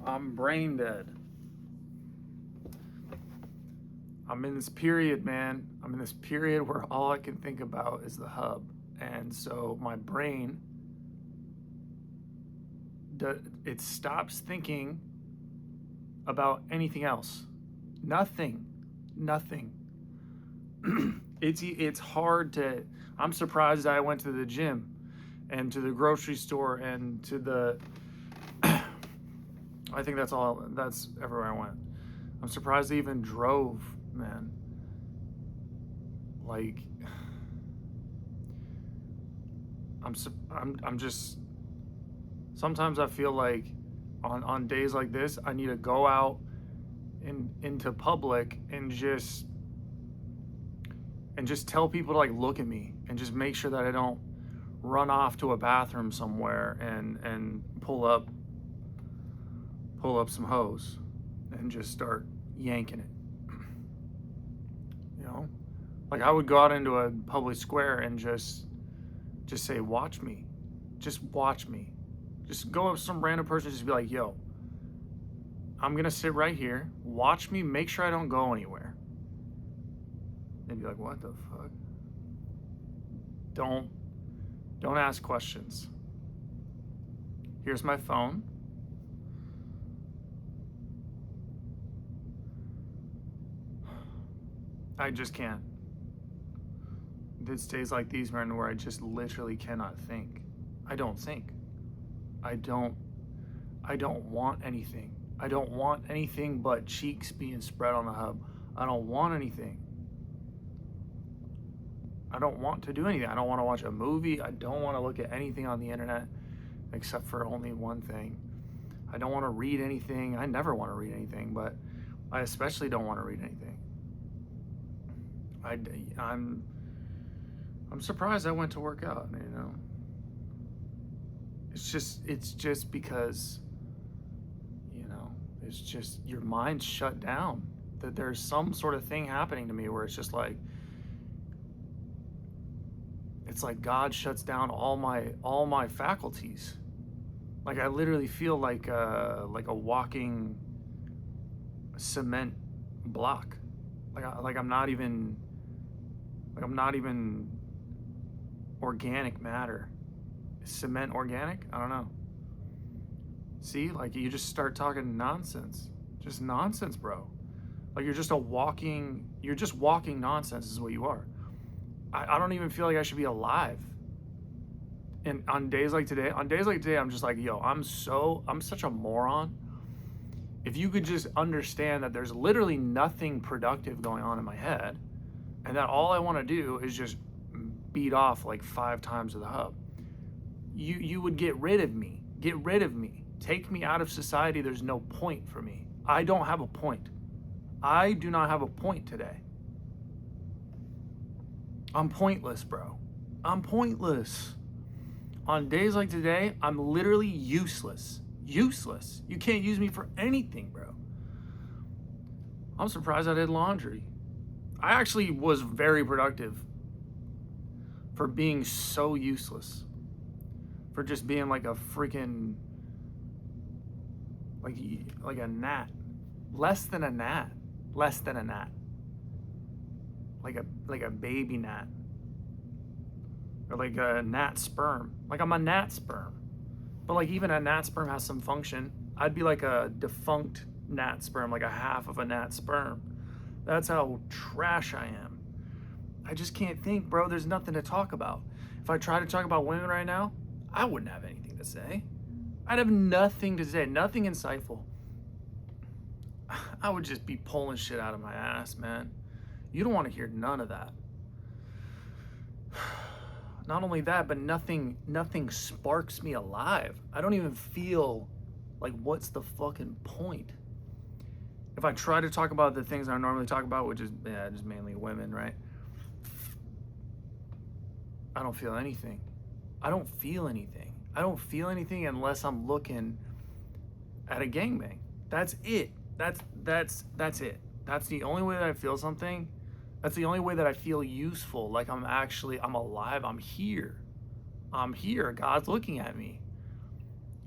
I'm brain dead. I'm in this period, man. I'm in this period where all I can think about is the hub. And so my brain, it stops thinking about anything else. Nothing. It's hard to, I'm surprised I went to the gym and to the grocery store and to the, I think that's everywhere I went. I'm surprised I even drove, man. Like, I'm just, sometimes I feel like on days like this, I need to go out into public and just tell people to like look at me and just make sure that I don't run off to a bathroom somewhere and pull up some hose and just start yanking it. You know, like I would go out into a public square and just say, watch me, just watch me. Just go up to some random person and just be like, yo, I'm gonna sit right here, watch me, make sure I don't go anywhere. They'd be like, what the fuck? Don't ask questions. Here's my phone. I just can't. There's days like these, man, where I just literally cannot think. I don't think. I don't want anything. I don't want anything but cheeks being spread on the hub. I don't want anything. I don't want to do anything. I don't want to watch a movie. I don't want to look at anything on the internet except for only one thing. I don't want to read anything. I never want to read anything, but I especially don't want to read anything. I'm surprised I went to work out, you know. It's just because, you know, it's just your mind's shut down. That there's some sort of thing happening to me where it's just like, it's like God shuts down all my faculties. Like I literally feel like a walking cement block. Like I'm not even organic matter. Is cement organic? I don't know. See, like you just start talking nonsense. Just nonsense, bro. Like you're just walking nonsense is what you are. I don't even feel like I should be alive. And on days like today, I'm just like, yo, I'm such a moron. If you could just understand that there's literally nothing productive going on in my head, and that all I want to do is just beat off like 5 times to the hub, you would get rid of me. Get rid of me. Take me out of society. There's no point for me. I don't have a point. I do not have a point today. I'm pointless, bro. I'm pointless. On days like today, I'm literally useless. Useless. You can't use me for anything, bro. I'm surprised I did laundry. I actually was very productive for being so useless. For just being like a freaking, like a gnat. Less than a gnat. Less than a gnat. Like a baby gnat. Or like a gnat sperm. Like I'm a gnat sperm. But like even a gnat sperm has some function. I'd be like a defunct gnat sperm, like a half of a gnat sperm. That's how trash I am. I just can't think, bro. There's nothing to talk about. If I try to talk about women right now, I wouldn't have anything to say. I'd have nothing to say, nothing insightful. I would just be pulling shit out of my ass, man. You don't want to hear none of that. Not only that, but nothing sparks me alive. I don't even feel like what's the fucking point? If I try to talk about the things I normally talk about, which is just mainly women, right? I don't feel anything. I don't feel anything. I don't feel anything unless I'm looking at a gangbang. That's it. That's it. That's the only way that I feel something. That's the only way that I feel useful. Like I'm alive. I'm here. God's looking at me.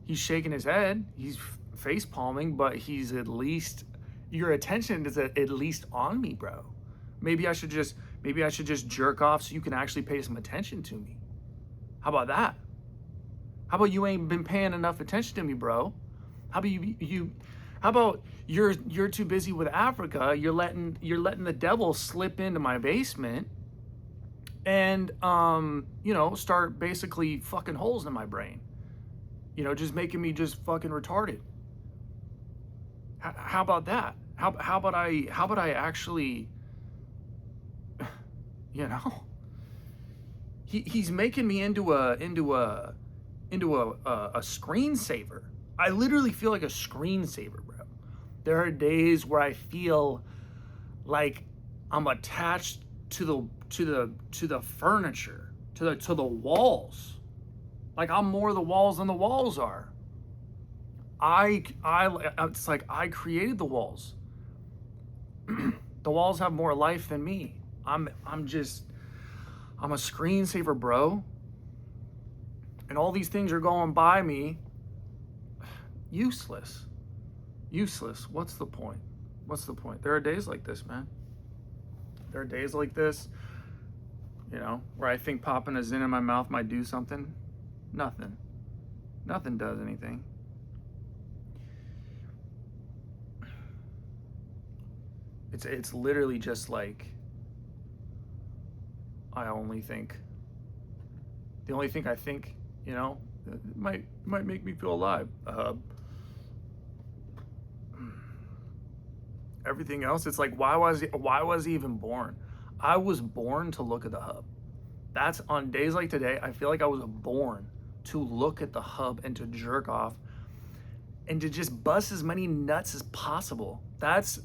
He's shaking his head. He's face palming, but he's at least, your attention is at least on me, bro. Maybe I should just jerk off so you can actually pay some attention to me. How about that? How about you ain't been paying enough attention to me, bro? How about how about you're too busy with Africa, you're letting the devil slip into my basement and start basically fucking holes in my brain. Just making me just fucking retarded. How about that? How about I actually, he's making me into a screensaver. I literally feel like a screensaver, bro. There are days where I feel like I'm attached to the furniture, to the walls. Like I'm more the walls than the walls are. It's like I created the walls. The walls have more life than me. I'm a screensaver, bro. And all these things are going by me. Useless. What's the point? There are days like this, man. There are days like this, where I think popping a Zin in my mouth might do something. Nothing does anything. It's literally just like, the only thing I think, it might make me feel alive. Everything else, it's like, why was he even born? I was born to look at the hub. That's on days like today, I feel like I was born to look at the hub and to jerk off and to just bust as many nuts as possible. That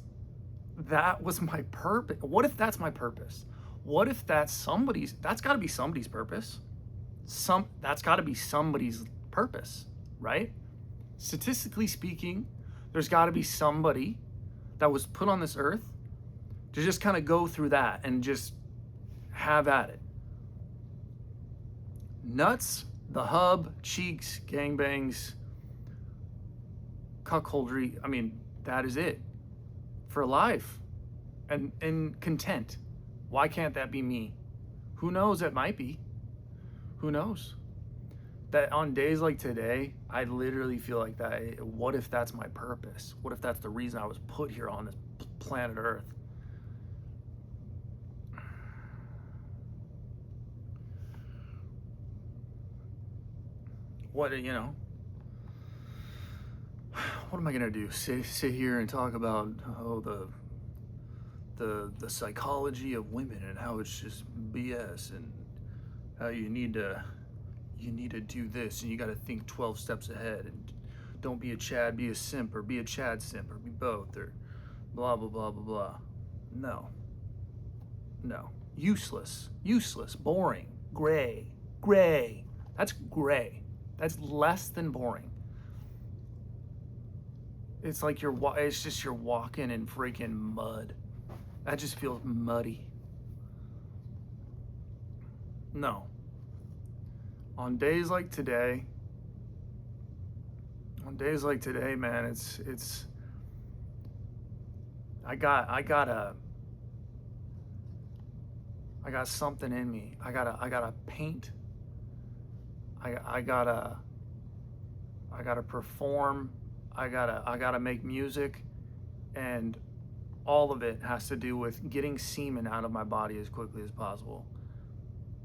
was my purpose. What if that's my purpose? What if that's gotta be somebody's purpose. That's gotta be somebody's purpose, right? Statistically speaking, there's gotta be somebody that was put on this earth to just kind of go through that and just have at it. Nuts, the hub, cheeks, gangbangs, cuckoldry. I mean, that is it for life and content. Why can't that be me? Who knows? It might be. Who knows? That on days like today, I literally feel like that. What if that's my purpose? What if that's the reason I was put here on this planet Earth? What am I gonna do? Sit here and talk about the psychology of women and how it's just BS and how you need to do this and you got to think 12 steps ahead and don't be a Chad, be a simp, or be a Chad simp, or be both, or blah blah blah blah blah. No, useless, boring, gray. That's gray. That's less than boring. It's like you're walking in freaking mud. That just feels muddy. No. On days like today, man, it's I got something in me. I gotta paint. I gotta perform. I gotta make music, and all of it has to do with getting semen out of my body as quickly as possible.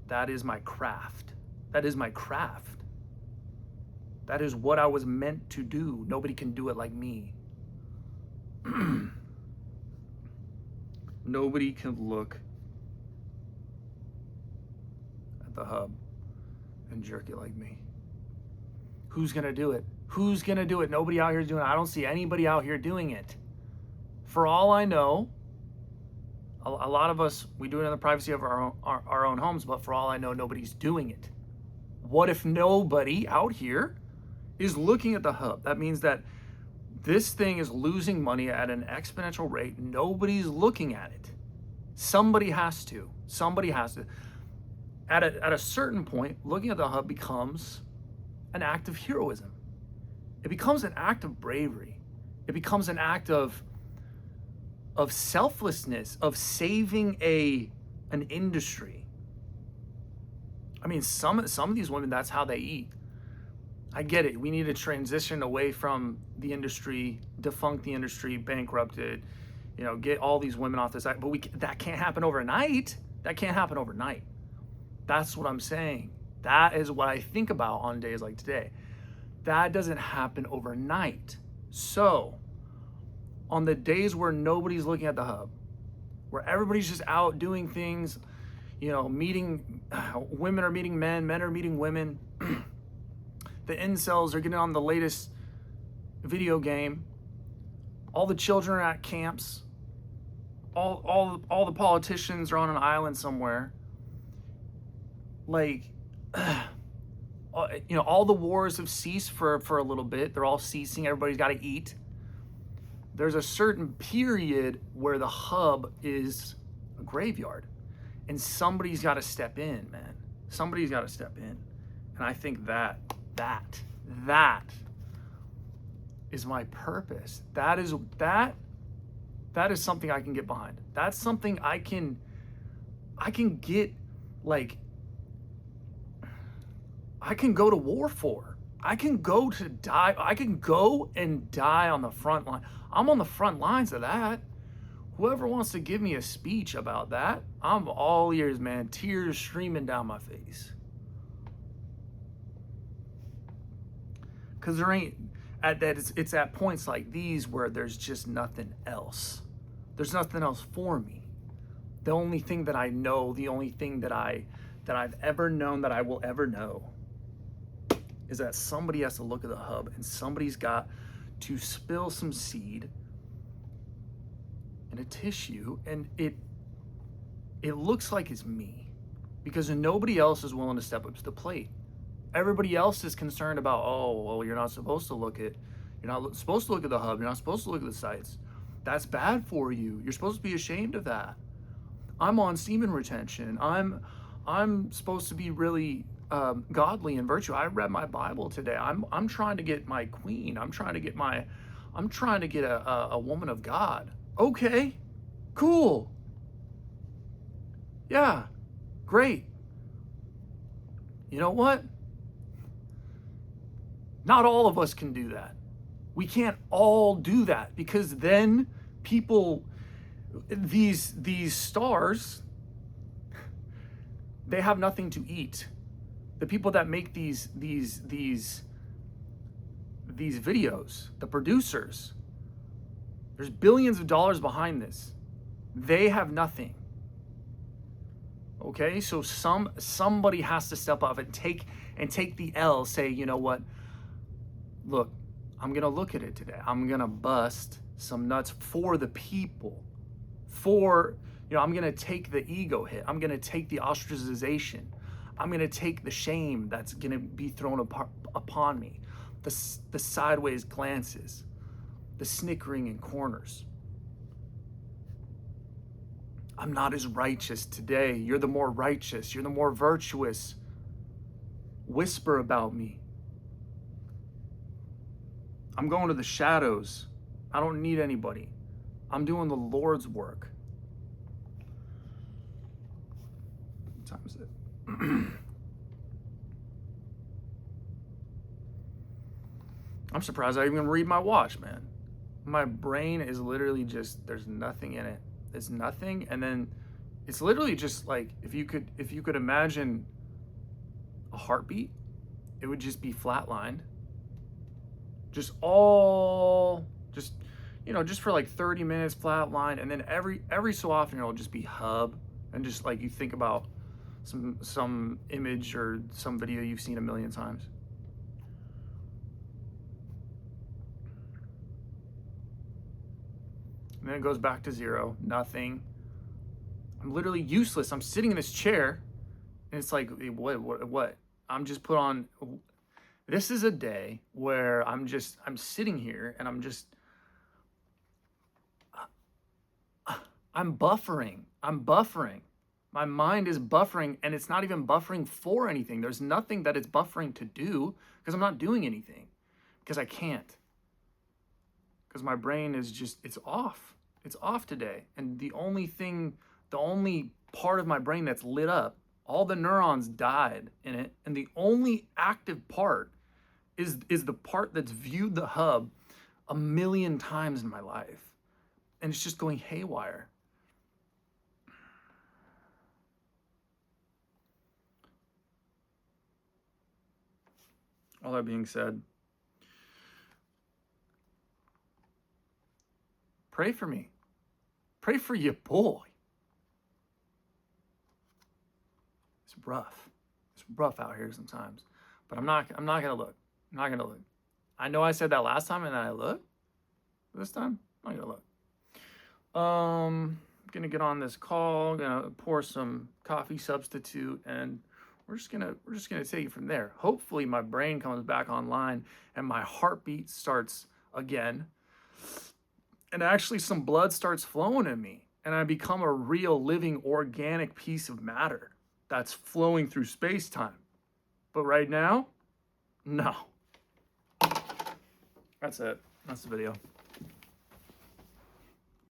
That is my craft. That is what I was meant to do. Nobody can do it like me. Nobody can look at the hub and jerk it like me. Who's gonna do it? Nobody out here doing it. I don't see anybody out here doing it. For all I know, a lot of us, we do it in the privacy of our own homes, but for all I know, nobody's doing it. What if nobody out here is looking at the hub? That means that this thing is losing money at an exponential rate. Nobody's looking at it. Somebody has to. At a certain point, looking at the hub becomes an act of heroism. it becomes an act of bravery. It becomes an act of selflessness, of saving an industry. I mean, some of these women, that's how they eat. I get it. We need to transition away from the industry, defunct the industry, bankrupt it, get all these women off the side. But that can't happen overnight. That can't happen overnight. That's what I'm saying. That is what I think about on days like today. That doesn't happen overnight. So, on the days where nobody's looking at the hub, where everybody's just out doing things, meeting, women are meeting men are meeting women, the incels are getting on the latest video game, all the children are at camps, all the politicians are on an island somewhere, like, all the wars have ceased for a little bit. They're all ceasing. Everybody's got to eat. There's a certain period where the hub is a graveyard, and somebody's got to step in, man. Somebody's got to step in. And I think that is my purpose. That is something I can get behind. That's something I can get, like, I can go to war for. I can go and die on the front line. I'm on the front lines of that. Whoever wants to give me a speech about that, I'm all ears, man. Tears streaming down my face. Because it's at points like these where there's just nothing else. There's nothing else for me. The only thing that I know, the only thing that I've ever known, that I will ever know, is that somebody has to look at the hub, and somebody's got to spill some seed in a tissue, and it looks like it's me, because nobody else is willing to step up to the plate. Everybody else is concerned about, oh, well, you're not supposed to look at the hub, you're not supposed to look at the sites. That's bad for you. You're supposed to be ashamed of that. I'm on semen retention. I'm supposed to be really godly and virtue. I read my Bible today. I'm trying to get my queen. I'm trying to get a woman of God. Okay, cool. Yeah, great. You know what? Not all of us can do that. We can't all do that, because then people, these stars, they have nothing to eat. The people that make these videos, the producers, there's billions of dollars behind this. They have nothing. Okay, so somebody has to step up and take the L. Say, you know what? Look, I'm gonna look at it today. I'm gonna bust some nuts for the people. I'm gonna take the ego hit. I'm gonna take the ostracization. I'm gonna take the shame that's gonna be thrown upon me. The sideways glances, the snickering in corners. I'm not as righteous today. You're the more righteous. You're the more virtuous. Whisper about me. I'm going to the shadows. I don't need anybody. I'm doing the Lord's work. What time is it? I'm surprised I even read my watch, man. My brain is literally just, there's nothing in it. It's nothing, and then it's literally just like, if you could imagine a heartbeat, it would just be flatlined. Just for like 30 minutes flatline, and then every so often it'll just be hub, and just like you think about some image or some video you've seen a million times. And then it goes back to zero, nothing. I'm literally useless. I'm sitting in this chair, and it's like, what? I'm just put on. This is a day where I'm sitting here, and I'm buffering. My mind is buffering, and it's not even buffering for anything. There's nothing that it's buffering to do, because I'm not doing anything. because I can't. Because my brain is just, it's off. It's off today. And the only part of my brain that's lit up, all the neurons died in it, and the only active part is the part that's viewed the hub 1,000,000 times in my life. And it's just going haywire. All that being said, pray for me. Pray for your boy. It's rough. It's rough out here sometimes. But I'm not gonna look. I'm not gonna look. I know I said that last time and then I looked. This time, I'm not gonna look. Gonna get on this call, gonna pour some coffee substitute, and we're just gonna take it from there. Hopefully my brain comes back online and my heartbeat starts again. And actually some blood starts flowing in me, and I become a real living organic piece of matter that's flowing through space-time. But right now, no. That's it. That's the video.